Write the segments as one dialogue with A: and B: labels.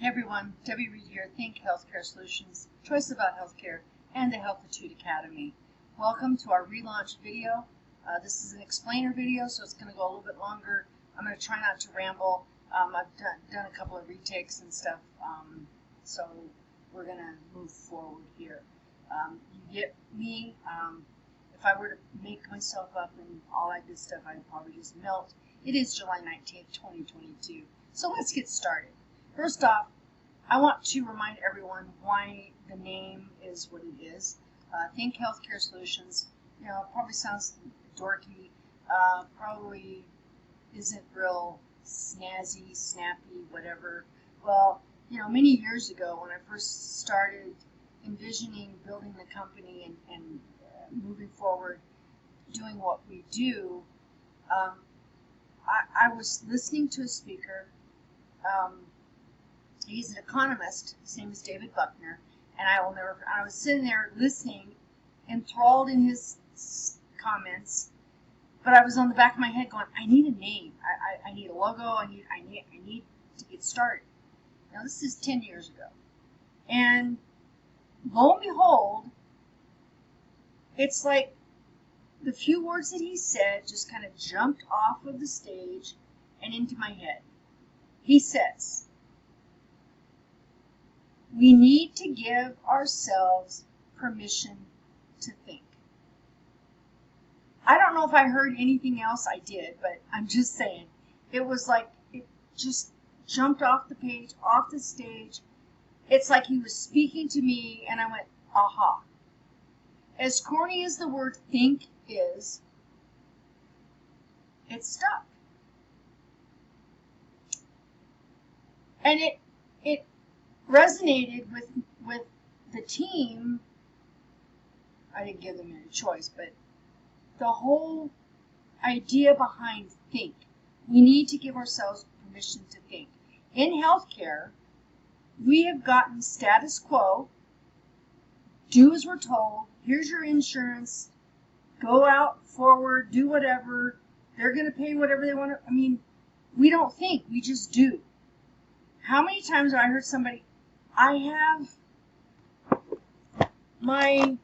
A: Hey everyone, Debbie Reed here, Think Healthcare Solutions, Choice About Healthcare, and the Healthitude Academy. Welcome to our relaunch video. This is an explainer video, so it's going to go a little bit longer. I'm going to try not to ramble. I've done a couple of retakes and stuff, so we're going to move forward here. You get me. If I were to make myself up and all that good stuff, I'd probably just melt. It is July 19th, 2022. So let's get started. First off, I want to remind everyone why the name is what it is. Think Healthcare Solutions. You know, it probably sounds dorky, probably isn't real snazzy, snappy, whatever. Well, you know, many years ago when I first started envisioning building the company and moving forward, doing what we do, I was listening to a speaker. He's an economist. His name is David Buckner, and I was sitting there listening, enthralled in his comments, but I was on the back of my head going, I need a name. I need a logo. I need to get started. Now this is 10 years ago, and lo and behold, it's like the few words that he said just kind of jumped off of the stage and into my head. He says, we need to give ourselves permission to think. I don't know if I heard anything else. I did, but I'm just saying. It was like it just jumped off the page, off the stage. It's like he was speaking to me, and I went, aha. As corny as the word think is, it stuck. And it resonated with the team. I didn't give them any choice, but the whole idea behind think. We need to give ourselves permission to think. In healthcare, we have gotten status quo. Do as we're told. Here's your insurance. Go out forward. Do whatever. They're going to pay whatever they want to. I mean, we don't think. We just do. How many times have I heard somebody, I have my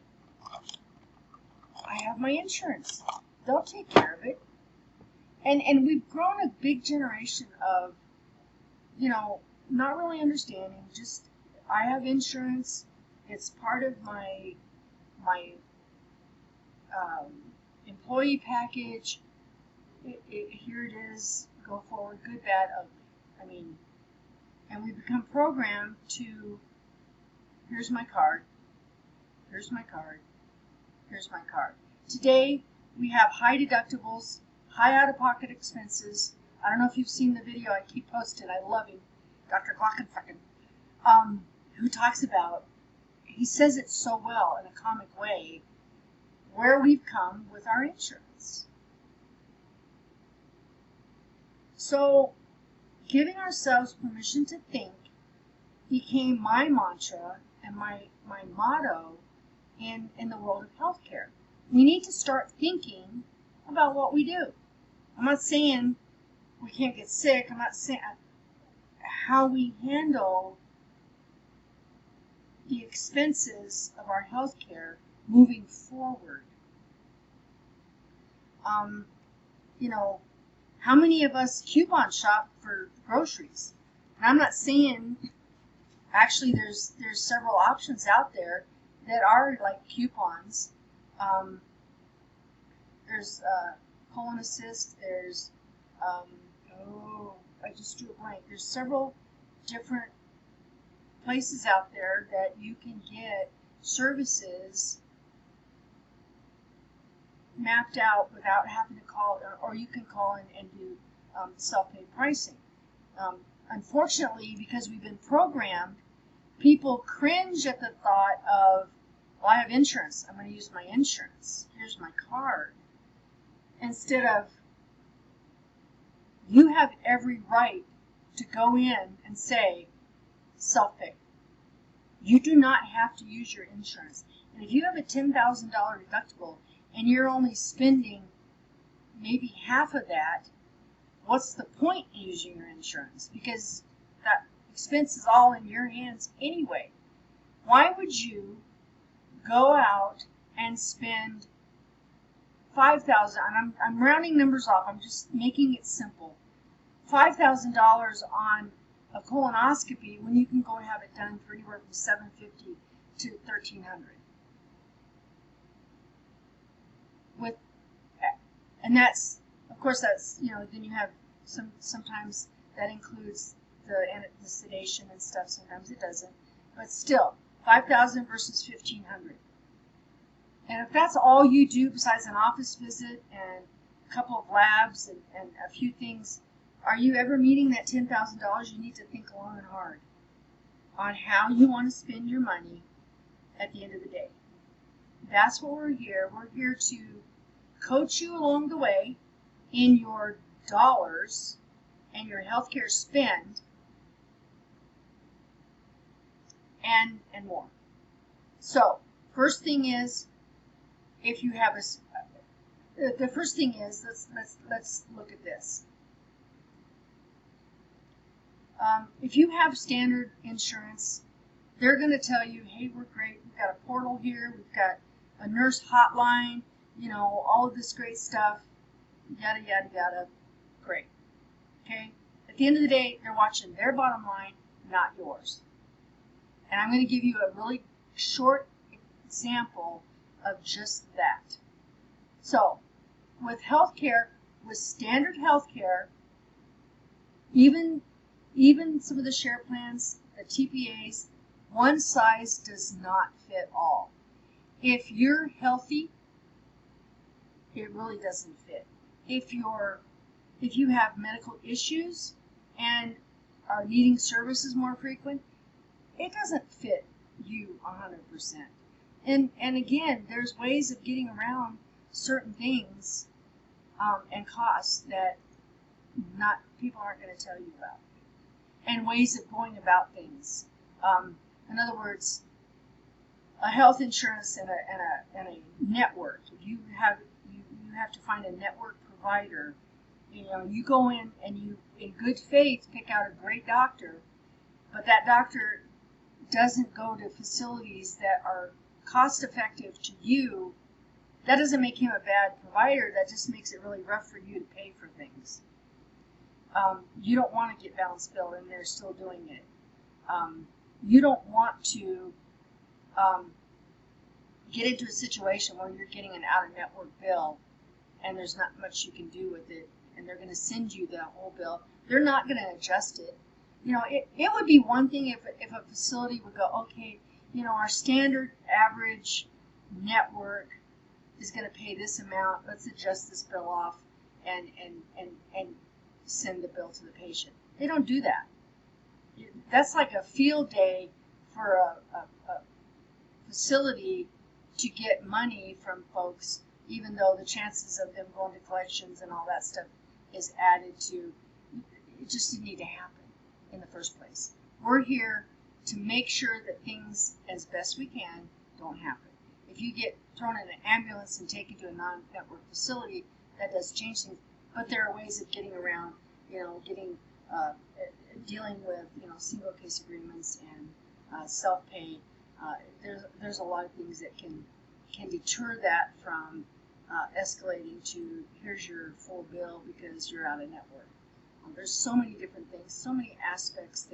A: insurance. They'll take care of it. And we've grown a big generation of, you know, not really understanding. Just, I have insurance. It's part of my employee package. Here it is. Go forward. Good, bad, ugly. I mean, and we become programmed to, here's my card, here's my card, here's my card. Today, we have high deductibles, high out-of-pocket expenses. I don't know if you've seen the video I keep posting. I love him, Dr. Glockenfucken, who talks about, he says it so well in a comic way, where we've come with our insurance. So, giving ourselves permission to think became my mantra and my motto in the world of healthcare. We need to start thinking about what we do. I'm not saying we can't get sick. I'm not saying how we handle the expenses of our healthcare moving forward. You know, how many of us coupon shop for groceries? And I'm not saying, actually there's several options out there that are like coupons. There's Colon Assist, there's, I just drew a blank. There's several different places out there that you can get services mapped out without having to call, or you can call and do self-pay pricing. Unfortunately, because we've been programmed, people cringe at the thought of, well, I have insurance. I'm going to use my insurance. Here's my card. Instead of, you have every right to go in and say, self-pay. You do not have to use your insurance. And if you have a $10,000 deductible and you're only spending maybe half of that, what's the point in using your insurance? Because that expense is all in your hands anyway. Why would you go out and spend $5,000? And I'm rounding numbers off. I'm just making it simple. $5,000 on a colonoscopy when you can go have it done for anywhere from $750 to $1,300. And that's, of course, that's, then you have sometimes that includes the sedation and stuff. Sometimes it doesn't, but still, $5,000 versus $1,500. And if that's all you do besides an office visit and a couple of labs and a few things, are you ever meeting that $10,000? You need to think long and hard on how you want to spend your money at the end of the day. That's what we're here. We're here to coach you along the way in your dollars and your healthcare spend and more. So, first thing is, if you have the first thing is, let's look at this. If you have standard insurance, they're going to tell you, hey, we're great. We've got a portal here. We've got a nurse hotline. All of this great stuff, yada, yada, yada. Great. Okay? At the end of the day, they're watching their bottom line, not yours. And I'm going to give you a really short example of just that. So, with healthcare, with standard healthcare, even some of the share plans, the TPAs, one size does not fit all. If you're healthy, it really doesn't fit. If you have medical issues and are needing services more frequent, it doesn't fit you 100%. And again, there's ways of getting around certain things and costs that people aren't going to tell you about, and ways of going about things. In other words, a health insurance and a network. You have to find a network provider. You go in and you, in good faith, pick out a great doctor, but that doctor doesn't go to facilities that are cost effective to you. That doesn't make him a bad provider. That just makes it really rough for you to pay for things. You don't want to get balance bill and they're still doing it. You don't want to get into a situation where you're getting an out-of-network bill and there's not much you can do with it, and they're going to send you the whole bill. They're not going to adjust it. It would be one thing if a facility would go, okay, our standard average network is going to pay this amount. Let's adjust this bill off and send the bill to the patient. They don't do that. That's like a field day for a facility to get money from folks, even though the chances of them going to collections and all that stuff is added to. It just didn't need to happen in the first place. We're here to make sure that things, as best we can, don't happen. If you get thrown in an ambulance and taken to a non-network facility, that does change things. But there are ways of getting around, dealing with, single case agreements and self-pay. There's a lot of things that can deter that from escalating to here's your full bill because you're out of network. There's so many different things, so many aspects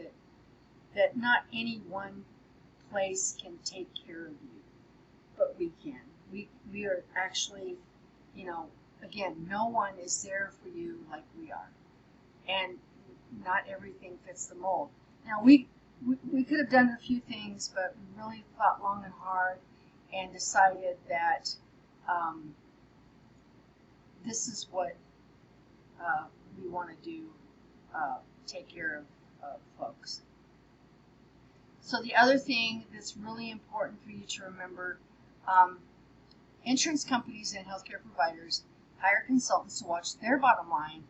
A: that not any one place can take care of you, but we can. We are actually, again, no one is there for you like we are, and not everything fits the mold. Now we could have done a few things, but we really thought long and hard and decided that this is what we want to do, take care of folks. So the other thing that's really important for you to remember, insurance companies and healthcare providers hire consultants to watch their bottom line.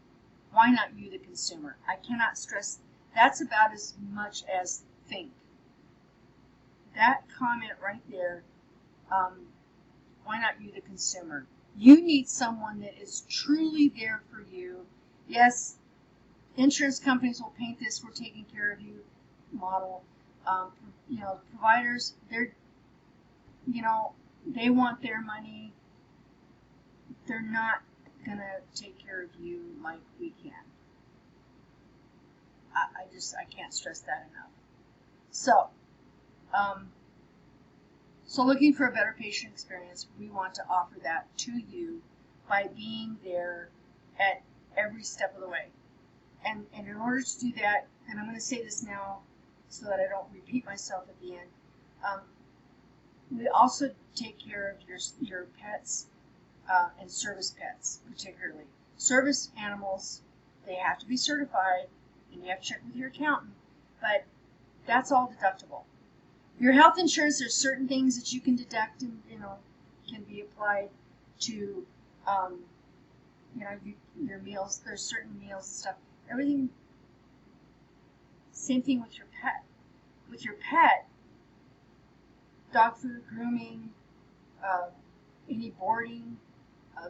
A: Why not you, the consumer? I cannot stress, that's about as much as think. That comment right there, why not you, the consumer? You need someone that is truly there for you. Yes, insurance companies will paint this, we're taking care of you. model. Providers, they want their money. They're not gonna take care of you like we can. I can't stress that enough. So, looking for a better patient experience, we want to offer that to you by being there at every step of the way. And in order to do that, and I'm going to say this now so that I don't repeat myself at the end, we also take care of your pets and service pets, particularly. Service animals, they have to be certified, and you have to check with your accountant, but that's all deductible. Your health insurance, there's certain things that you can deduct and, can be applied to, your meals. There's certain meals and stuff. Everything, same thing with your pet. With your pet, dog food, grooming, any boarding,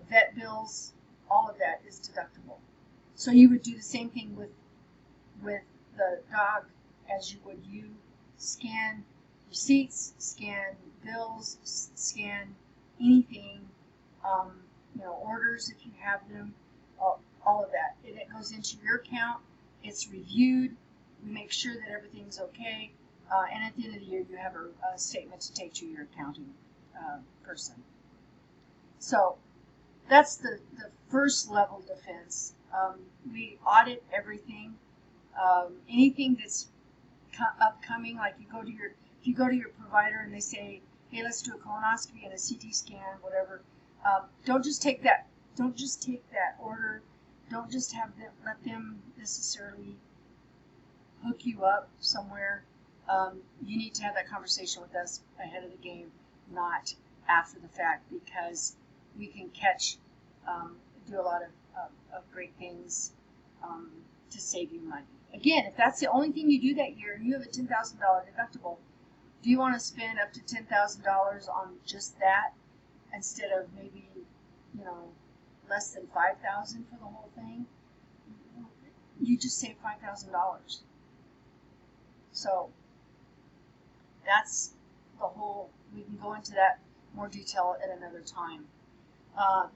A: vet bills, all of that is deductible. So you would do the same thing with the dog as you would you. Scan receipts, scan bills, scan anything, orders if you have them, all of that. And it goes into your account, it's reviewed, we make sure that everything's okay, and at the end of the year you have a statement to take to your accounting person. So that's the first level defense. We audit everything. Anything that's upcoming, like if you go to your provider and they say, hey, let's do a colonoscopy and a CT scan, whatever, don't just take that order. Don't just let them necessarily hook you up somewhere. You need to have that conversation with us ahead of the game, not after the fact, because we can do a lot of great things to save you money. Again, if that's the only thing you do that year and you have a $10,000 deductible, do you want to spend up to $10,000 on just that instead of maybe, less than $5,000 for the whole thing? You just save $5,000. So that's the whole. We can go into that more detail at another time.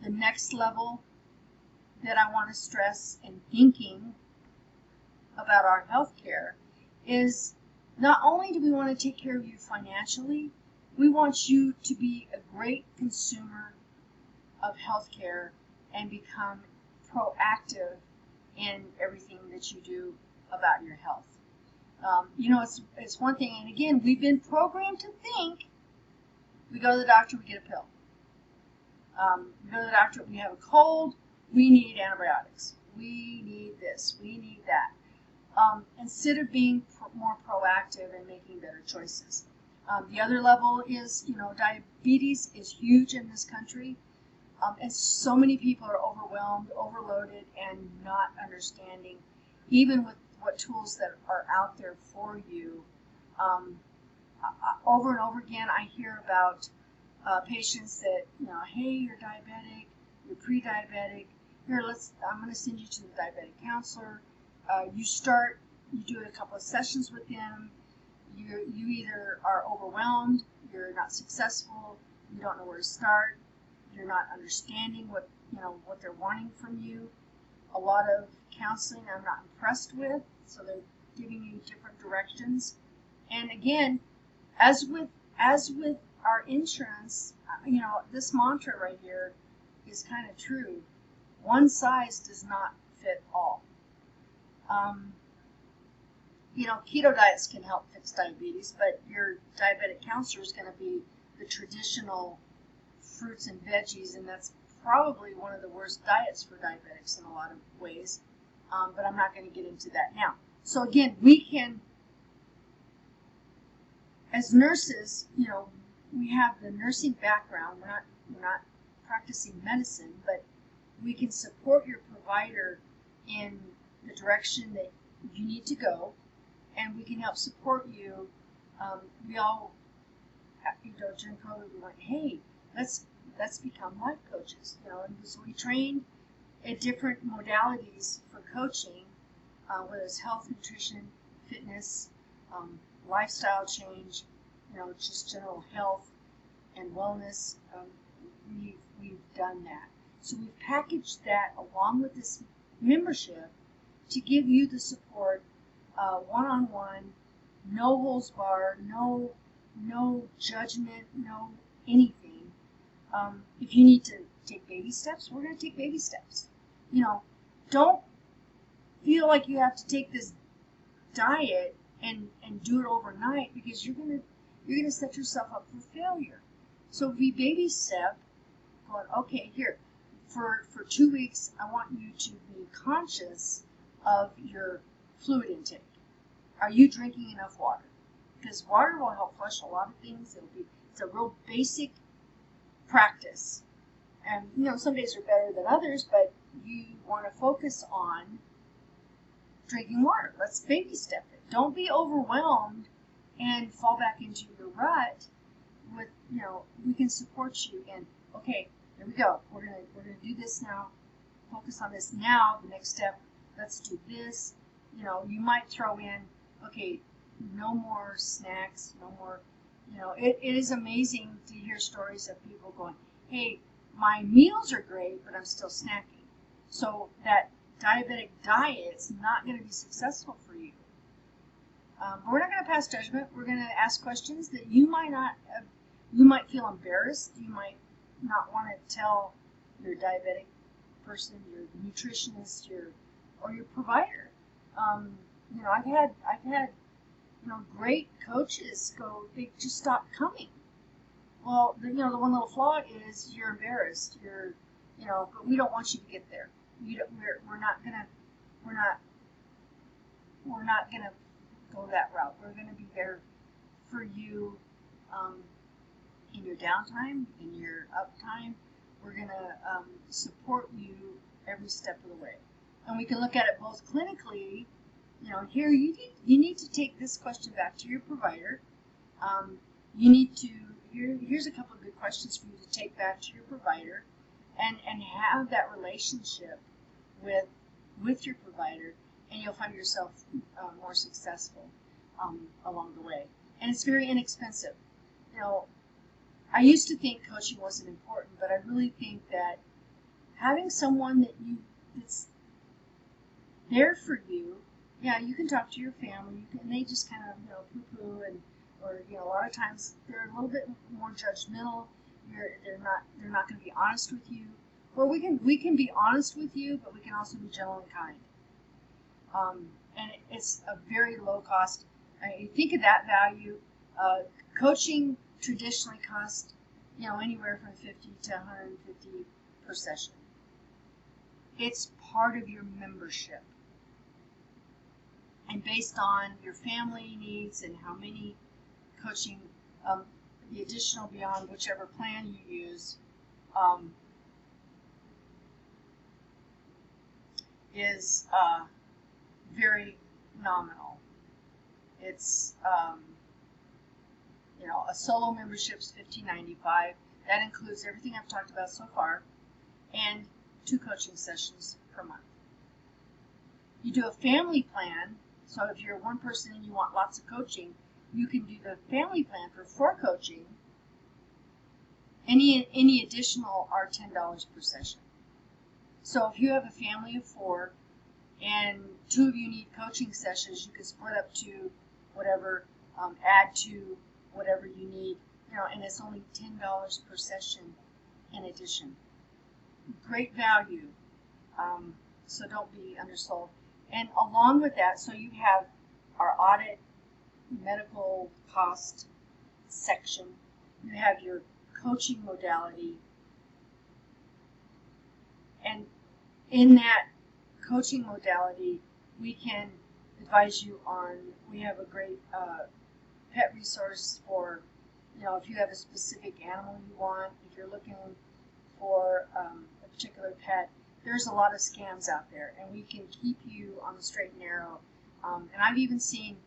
A: The next level that I want to stress in thinking about our health care is not only do we want to take care of you financially, we want you to be a great consumer of health care and become proactive in everything that you do about your health. It's one thing, and again, we've been programmed to think we go to the doctor, we get a pill. We go to the doctor, we have a cold, we need antibiotics. We need this, we need that. Instead of being more proactive and making better choices. The other level is, diabetes is huge in this country. And so many people are overwhelmed, overloaded, and not understanding, even with what tools that are out there for you. Over and over again, I hear about patients that, hey, you're diabetic, you're pre-diabetic. Here, I'm going to send you to the diabetic counselor. You do a couple of sessions with them. You either are overwhelmed, you're not successful, you don't know where to start, you're not understanding what they're wanting from you. A lot of counseling I'm not impressed with, so they're giving you different directions. And again, as with our insurance, this mantra right here is kind of true. One size does not fit all. Keto diets can help fix diabetes, but your diabetic counselor is going to be the traditional fruits and veggies, and that's probably one of the worst diets for diabetics in a lot of ways. But I'm not going to get into that now. So again, we can, as nurses, we have the nursing background. We're not practicing medicine, but we can support your provider in the direction that you need to go, and we can help support you. We all, during COVID, we went, hey, let's become life coaches, and so we trained at different modalities for coaching, whether it's health, nutrition, fitness, lifestyle change, just general health and wellness. We've done that. So we've packaged that along with this membership to give you the support, one-on-one, no holds barred, no judgment, no anything. If you need to take baby steps, we're going to take baby steps. Don't feel like you have to take this diet and do it overnight, because you're gonna set yourself up for failure. So we baby step, going, okay, here for 2 weeks, I want you to be conscious of your fluid intake. Are you drinking enough water? Because water will help flush a lot of things. It's a real basic practice. And some days are better than others, but you want to focus on drinking water. Let's baby step it. Don't be overwhelmed and fall back into your rut. We can support you in, okay, here we go. We're gonna do this now. Focus on this now. The next step, let's do this. You might throw in, okay, no more snacks, no more. It is amazing to hear stories of people going, hey, my meals are great, but I'm still snacking. So that diabetic diet's not going to be successful for you. But we're not going to pass judgment. We're going to ask questions that you might feel embarrassed. You might not want to tell your diabetic person, your nutritionist, or your provider. I've had great coaches they just stopped coming. Well, the one little flaw is you're embarrassed. But we don't want you to get there. We're not gonna go that route. We're gonna be there for you in your downtime, in your uptime. We're gonna support you every step of the way, and we can look at it both clinically. Here you need to take this question back to your provider. You need to here's a couple of good questions for you to take back to your provider, and have that relationship with your provider, and you'll find yourself more successful along the way. And it's very inexpensive. I used to think coaching wasn't important, but I really think that having someone that's there for you, yeah, you can talk to your family, and they just kind of poo-poo, or a lot of times they're a little bit more judgmental. They're not going to be honest with you. Or we can be honest with you, but we can also be gentle and kind. And it's a very low cost. You think of that value. Coaching traditionally costs anywhere from $50 to $150 per session. It's part of your membership, and based on your family needs and how many coaching, the additional beyond whichever plan you use, is very nominal. It's a solo membership's $15.95. That includes everything I've talked about so far, and 2 coaching sessions per month. You do a family plan, so if you're one person and you want lots of coaching, you can do the family plan for 4 coaching. Any additional are $10 per session. So if you have a family of 4 and 2 of you need coaching sessions, you can split up to whatever, add to whatever you need, and it's only $10 per session in addition. Great value, so don't be undersold. And along with that, so you have our audit medical cost section, you have your coaching modality, and in that coaching modality, we can advise you on, we have a great pet resource for, if you have a specific animal you want, if you're looking for a particular pet, there's a lot of scams out there, and we can keep you on the straight and narrow. And I've even seen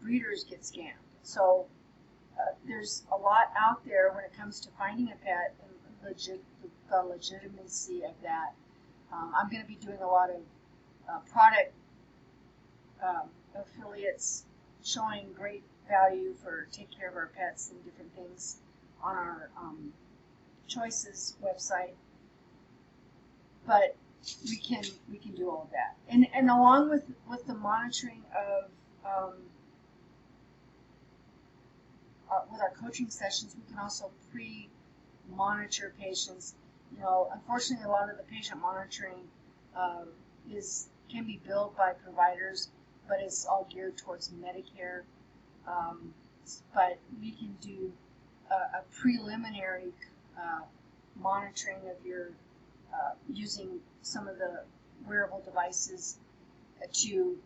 A: breeders get scammed. So there's a lot out there when it comes to finding a pet and the legitimacy of that. I'm going to be doing a lot of product affiliates showing great value for take care of our pets and different things on our Choices website. But we can do all of that, and along with the monitoring of with our coaching sessions, we can also pre-monitor patients. You know, unfortunately, a lot of the patient monitoring can be billed by providers, but it's all geared towards Medicare. But we can do a preliminary monitoring of your using some of the wearable devices to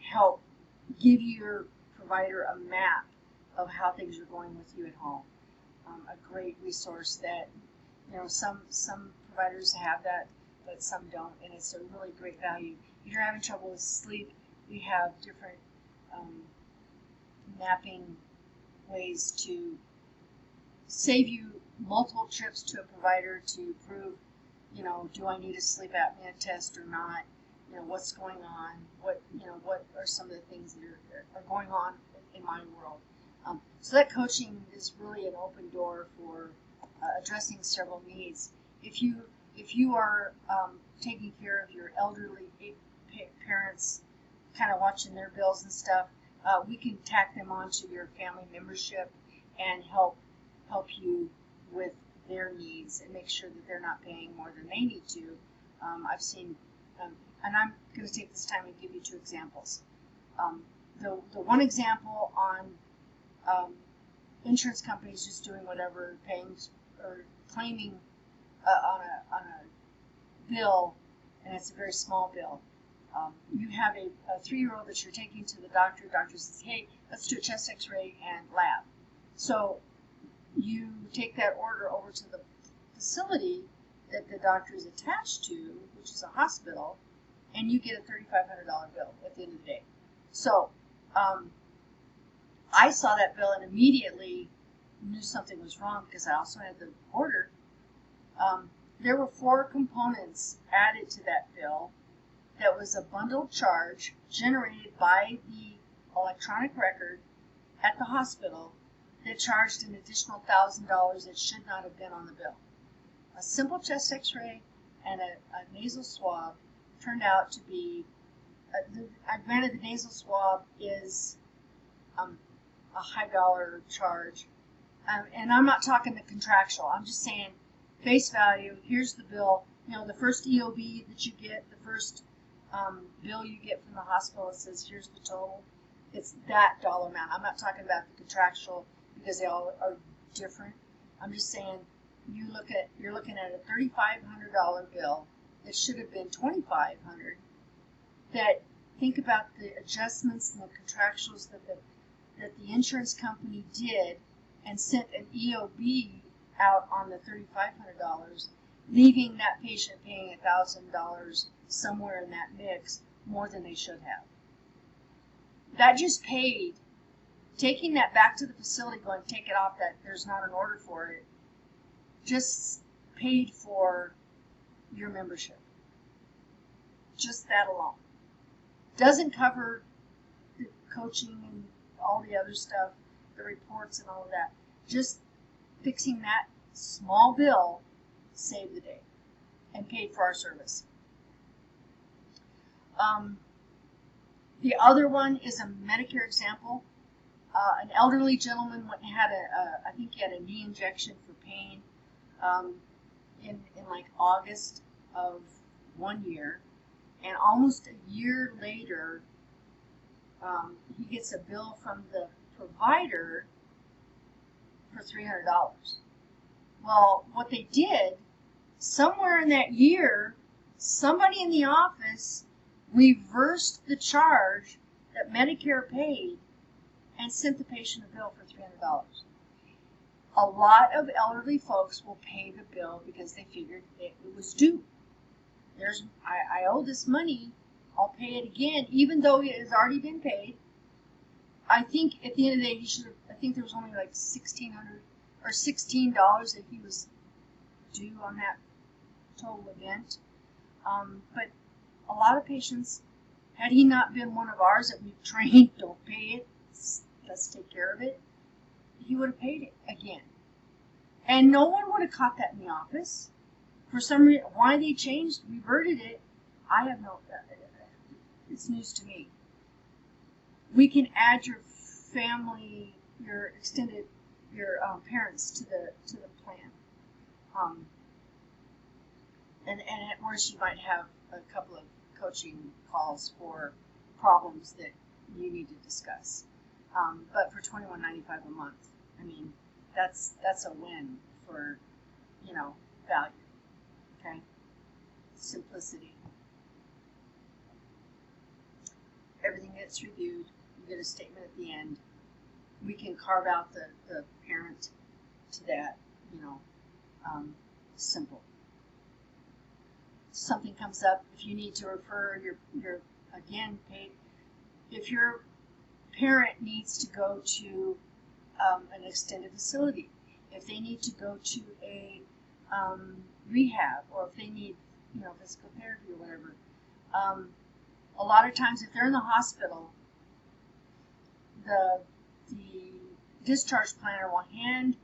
A: help give your provider a map of how things are going with you at home. A great resource that, you know, some providers have that, but some don't, and it's a really great value. If you're having trouble with sleep, we have different mapping ways to save you multiple trips to a provider to prove, you know, do I need a sleep apnea test or not? You know, what's going on? What are some of the things that are going on in my world? So that coaching is really an open door for addressing several needs. If you are taking care of your elderly parents, kind of watching their bills and stuff, we can tack them onto your family membership and help you with their needs and make sure that they're not paying more than they need to. I've seen, and I'm going to take this time and give you two examples. The one example on insurance companies just doing whatever, paying or claiming on a bill, and it's a very small bill. You have a 3-year-old that you're taking to the doctor. Doctor says, hey, let's do a chest x-ray and lab. So you take that order over to the facility that the doctor is attached to, which is a hospital, and you get a $3,500 bill at the end of the day. So I saw that bill and immediately knew something was wrong because I also had the order. There were 4 components added to that bill that was a bundled charge generated by the electronic record at the hospital that charged an additional $1,000 that should not have been on the bill. A simple chest x-ray and a nasal swab turned out to be, granted the nasal swab is a high dollar charge, and I'm not talking the contractual, I'm just saying face value, here's the bill, you know, the first EOB that you get, the first bill you get from the hospital, it says here's the total, it's that dollar amount. I'm not talking about the contractual because they all are different. I'm just saying you're looking at a $3,500 bill that should have been $2,500. That think about the adjustments and the contractuals that the insurance company did and sent an EOB out on the $3,500, leaving that patient paying $1,000 somewhere in that mix more than they should have. That just paid, taking that back to the facility, going take it off that there's not an order for it, just paid for your membership. Just that alone. Doesn't cover the coaching and all the other stuff, the reports and all of that. Just fixing that small bill saved the day and paid for our service. The other one is a Medicare example. An elderly gentleman went and had I think he had a knee injection for pain in like August of 1 year, and almost a year later, he gets a bill from the provider for $300. Well, what they did, somewhere in that year, somebody in the office reversed the charge that Medicare paid and sent the patient a bill for $300. A lot of elderly folks will pay the bill because they figured it was due. I owe this money, I'll pay it again, even though it has already been paid. I think at the end of the day, I think there was only like $1,600 or $16 that he was due on that total event. But a lot of patients Had he not been one of ours that we've trained, don't pay it, let's take care of it, he would have paid it again. And no one would have caught that in the office. For some reason, why they changed, reverted it, I have no, it's news to me. We can add your family, your extended, your parents to the plan. And at worst, you might have a couple of coaching calls for problems that you need to discuss. But for $21.95 a month, I mean, that's a win for, value. Okay, simplicity. Everything gets reviewed. You get a statement at the end. We can carve out the parent to that. Simple. Something comes up, if you need to refer, you're again paid. If your parent needs to go to an extended facility, if they need to go to a rehab, or if they need physical therapy or whatever, a lot of times if they're in the hospital, the discharge planner will hand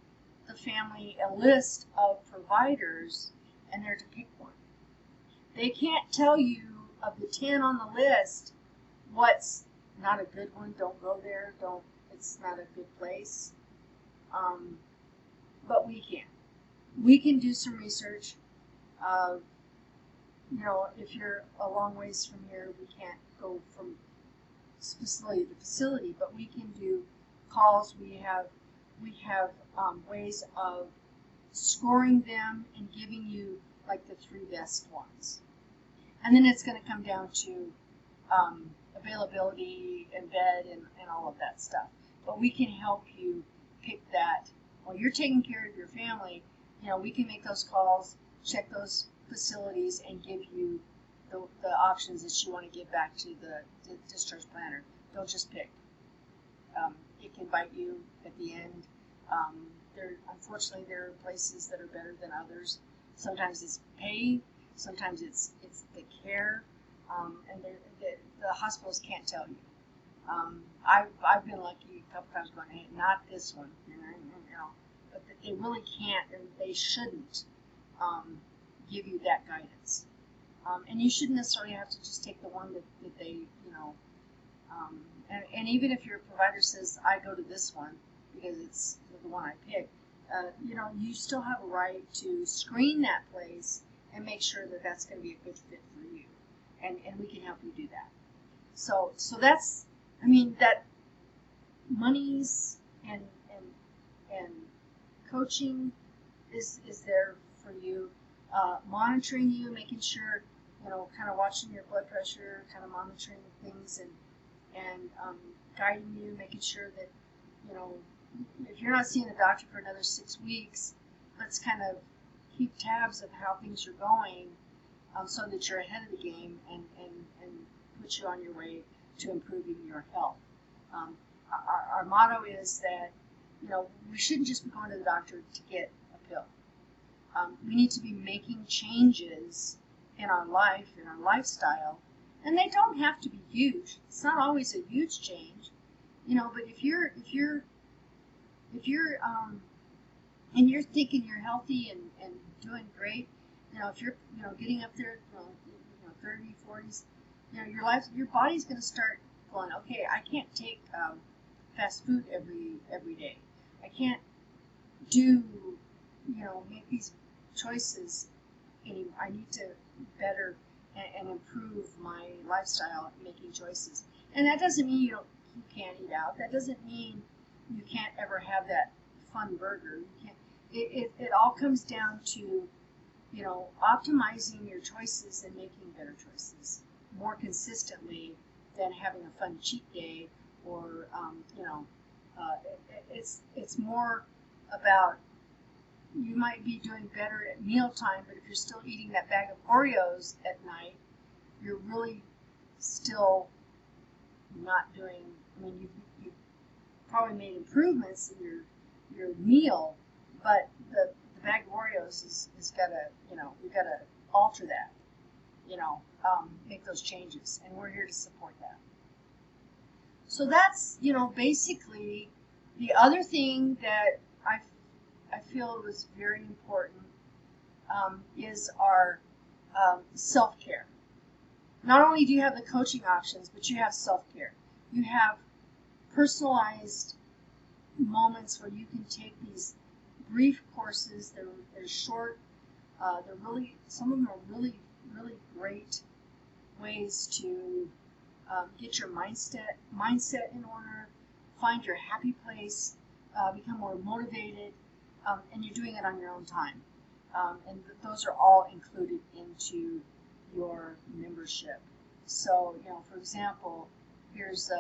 A: the family a list of providers, and they're to pick one. They can't tell you of the 10 on the list what's not a good one. Don't go there. It's not a good place. But we can. We can do some research. If you're a long ways from here, we can't go from facility to facility, but we can do calls. We have ways of scoring them and giving you like the 3 best ones. And then it's going to come down to availability and bed and all of that stuff. But we can help you pick that. While you're taking care of your family, we can make those calls, check those facilities, and give you the options that you want to give back to the discharge planner. Don't just pick. It can bite you at the end. Unfortunately, there are places that are better than others. Sometimes it's pay, sometimes it's the care, and the hospitals can't tell you. I've been lucky a couple times going, hey, not this one, but they really can't, and they shouldn't give you that guidance. And you shouldn't necessarily have to just take the one that they, and even if your provider says, I go to this one because it's the one I picked, you still have a right to screen that place and make sure that that's going to be a good fit for you. And we can help you do that. So that's, that monies and coaching is there for you. Monitoring you, making sure, kind of watching your blood pressure, kind of monitoring things and guiding you, making sure that, if you're not seeing a doctor for another 6 weeks, let's kind of keep tabs of how things are going, so that you're ahead of the game and put you on your way to improving your health. Our motto is that, we shouldn't just be going to the doctor to get a pill. We need to be making changes in our life, in our lifestyle, and they don't have to be huge. It's not always a huge change, but if you're and you're thinking you're healthy and doing great, if you're getting up there, 30, 40s, your body's going to start going, okay, I can't take fast food every day. I can't do make these choices anymore. I need to better and improve my lifestyle making choices. And that doesn't mean you can't eat out. That doesn't mean you can't ever have that fun burger. You can't. It all comes down to optimizing your choices and making better choices more consistently than having a fun cheat day, or it's more about, you might be doing better at mealtime, but if you're still eating that bag of Oreos at night, you're really still not doing. You've probably made improvements in your meal, but the bag of Oreos is got to, we've got to alter that. make those changes, and we're here to support that. So that's, basically the other thing that I feel was very important is our self-care. Not only do you have the coaching options, but you have self-care. You have personalized moments where you can take these brief courses. They're short. Some of them are really, really great ways to get your mindset in order, find your happy place, become more motivated, and you're doing it on your own time. And those are all included into your membership. So, for example, here's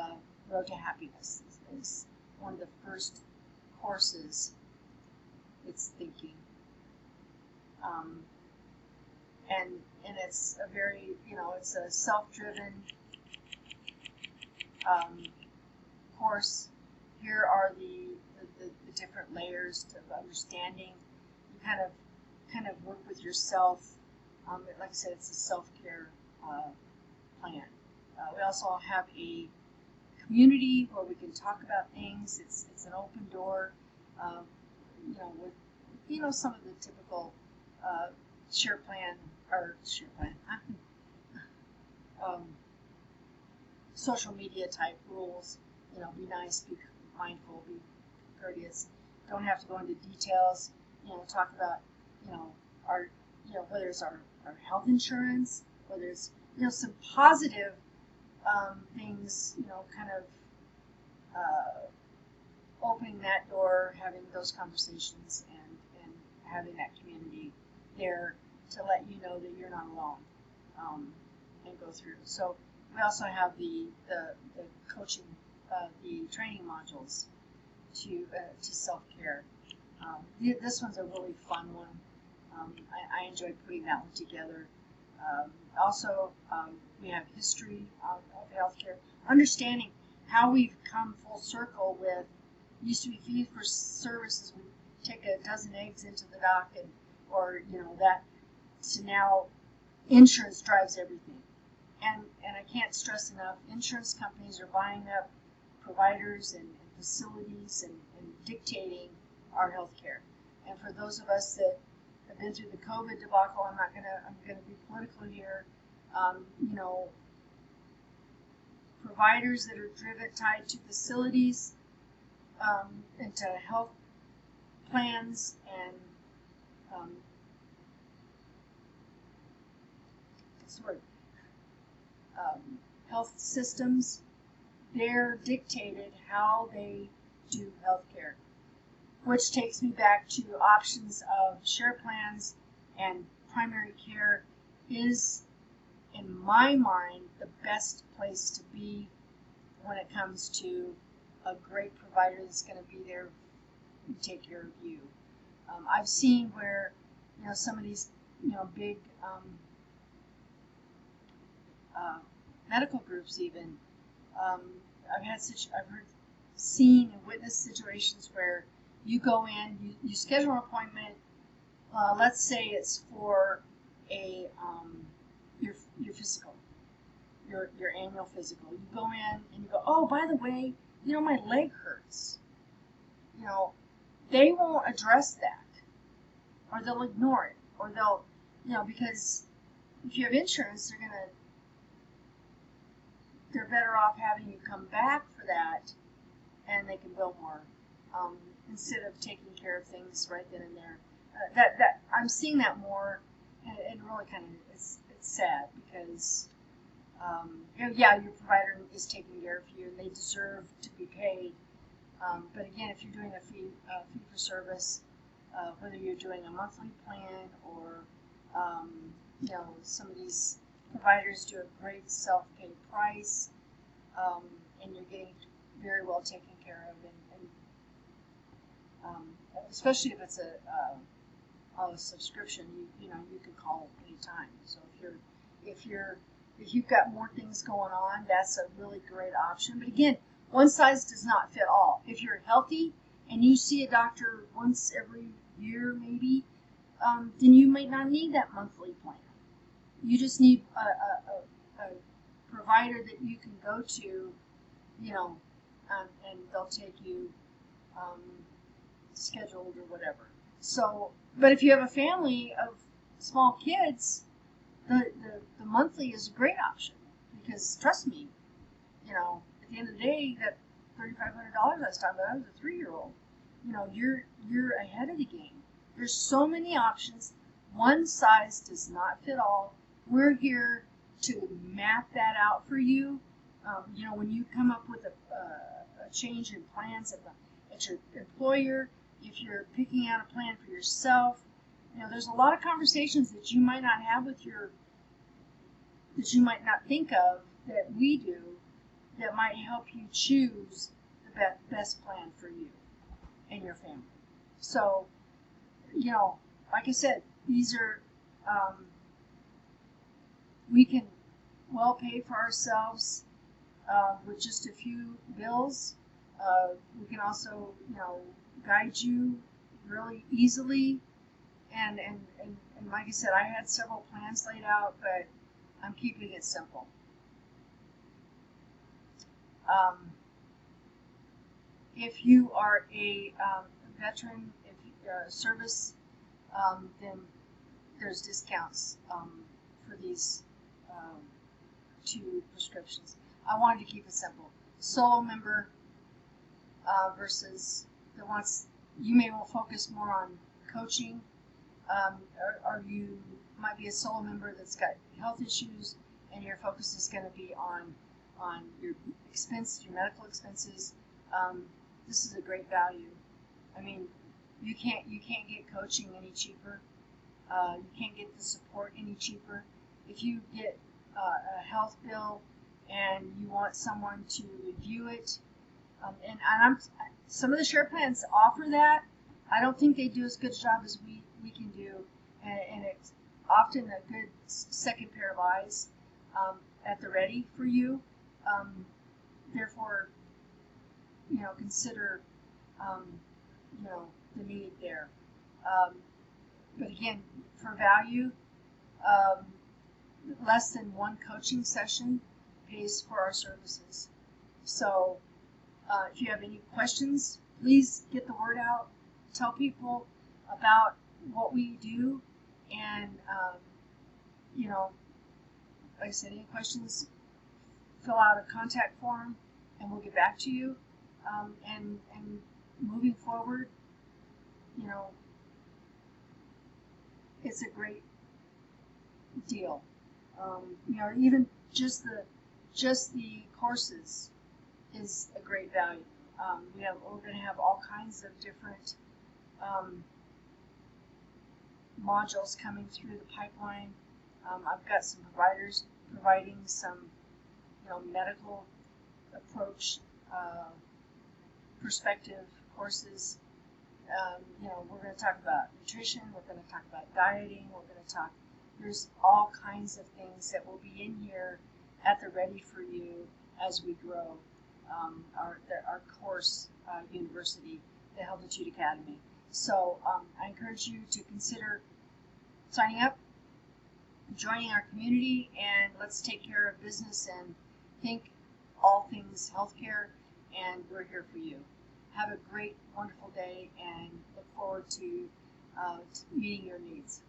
A: Road to Happiness. Is one of the first courses it's thinking. And it's a very, it's a self-driven course. Here are the different layers of understanding. You kind of work with yourself. Like I said, it's a self-care plan. We also have a community where we can talk about things. It's an open door, with some of the typical share plan social media type rules. Be nice, be mindful, be courteous. Don't have to go into details. Talk about our whether it's our health insurance, whether it's some positive things. Kind of opening that door, having those conversations, and having that community there to let you know that you're not alone, and go through. So we also have the coaching, the training modules to self-care. This one's a really fun one. I enjoyed putting that one together. Also, we have history of healthcare, understanding how we've come full circle with, used to be fee for services. We take a dozen eggs into the dock, or that, to now insurance drives everything. And I can't stress enough, insurance companies are buying up providers and facilities and dictating our healthcare. And for those of us that have been through the COVID debacle, I'm gonna be political here. Providers that are tied to facilities, and to health plans and health systems, they're dictated how they do healthcare, which takes me back to options of share plans, and primary care is, in my mind, the best place to be when it comes to a great provider that's going to be there and take care of you. I've seen where some of these big medical groups even, seen and witnessed situations where you go in, you schedule an appointment. Let's say it's for a your physical, your annual physical. You go in and you go, oh, by the way, my leg hurts. They won't address that, or they'll ignore it, or they'll, because if you have insurance, they're better off having you come back for that, and they can bill more, instead of taking care of things right then and there. That I'm seeing that more, and really kind of it's sad, because your provider is taking care of you, and they deserve to be paid. But again, if you're doing a fee for service, whether you're doing a monthly plan or some of these providers do a great self-pay price, and you're getting very well taken care of, and especially if it's a subscription, you can call anytime. So if you've got more things going on, that's a really great option. But again, one size does not fit all. If you're healthy and you see a doctor once every year, maybe, then you might not need that monthly plan. You just need a provider that you can go to, and they'll take you um, scheduled or whatever. So, but if you have a family of small kids, the monthly is a great option because trust me, at the end of the day, that $3,500 I was talking about, I was a 3-year-old. You're ahead of the game. There's so many options. One size does not fit all. We're here to map that out for you. When you come up with a change in plans at your employer, if you're picking out a plan for yourself, there's a lot of conversations that you might not have that you might not think of that we do that might help you choose the best plan for you and your family. So, like I said, these are, we can well pay for ourselves with just a few bills. We can also, guide you really easily. And like I said, I had several plans laid out, but I'm keeping it simple. If you are a veteran, if service, then there's discounts for these 2 prescriptions. I wanted to keep it simple. Solo member versus the ones you may will focus more on coaching, or you might be a solo member that's got health issues, and your focus is going to be on your medical expenses. This is a great value. I mean, you can't get coaching any cheaper. You can't get the support any cheaper. If you get a health bill and you want someone to review it, some of the share plans offer that. I don't think they do as good a job as we can do, and it's often a good second pair of eyes at the ready for you. Therefore, consider the need there. But again, for value, less than 1 coaching session pays for our services. So if you have any questions, please get the word out. Tell people about what we do, and like I said, any questions, fill out a contact form, and we'll get back to you. And moving forward, it's a great deal. Even just the courses is a great value. We're going to have all kinds of different modules coming through the pipeline. I've got some providers providing some, medical approach perspective courses. We're going to talk about nutrition. We're going to talk about dieting. There's all kinds of things that will be in here at the ready for you as we grow our course university, the Healthitude Academy. So I encourage you to consider signing up, joining our community, and let's take care of business and think all things healthcare, and we're here for you. Have a great, wonderful day, and look forward to meeting your needs.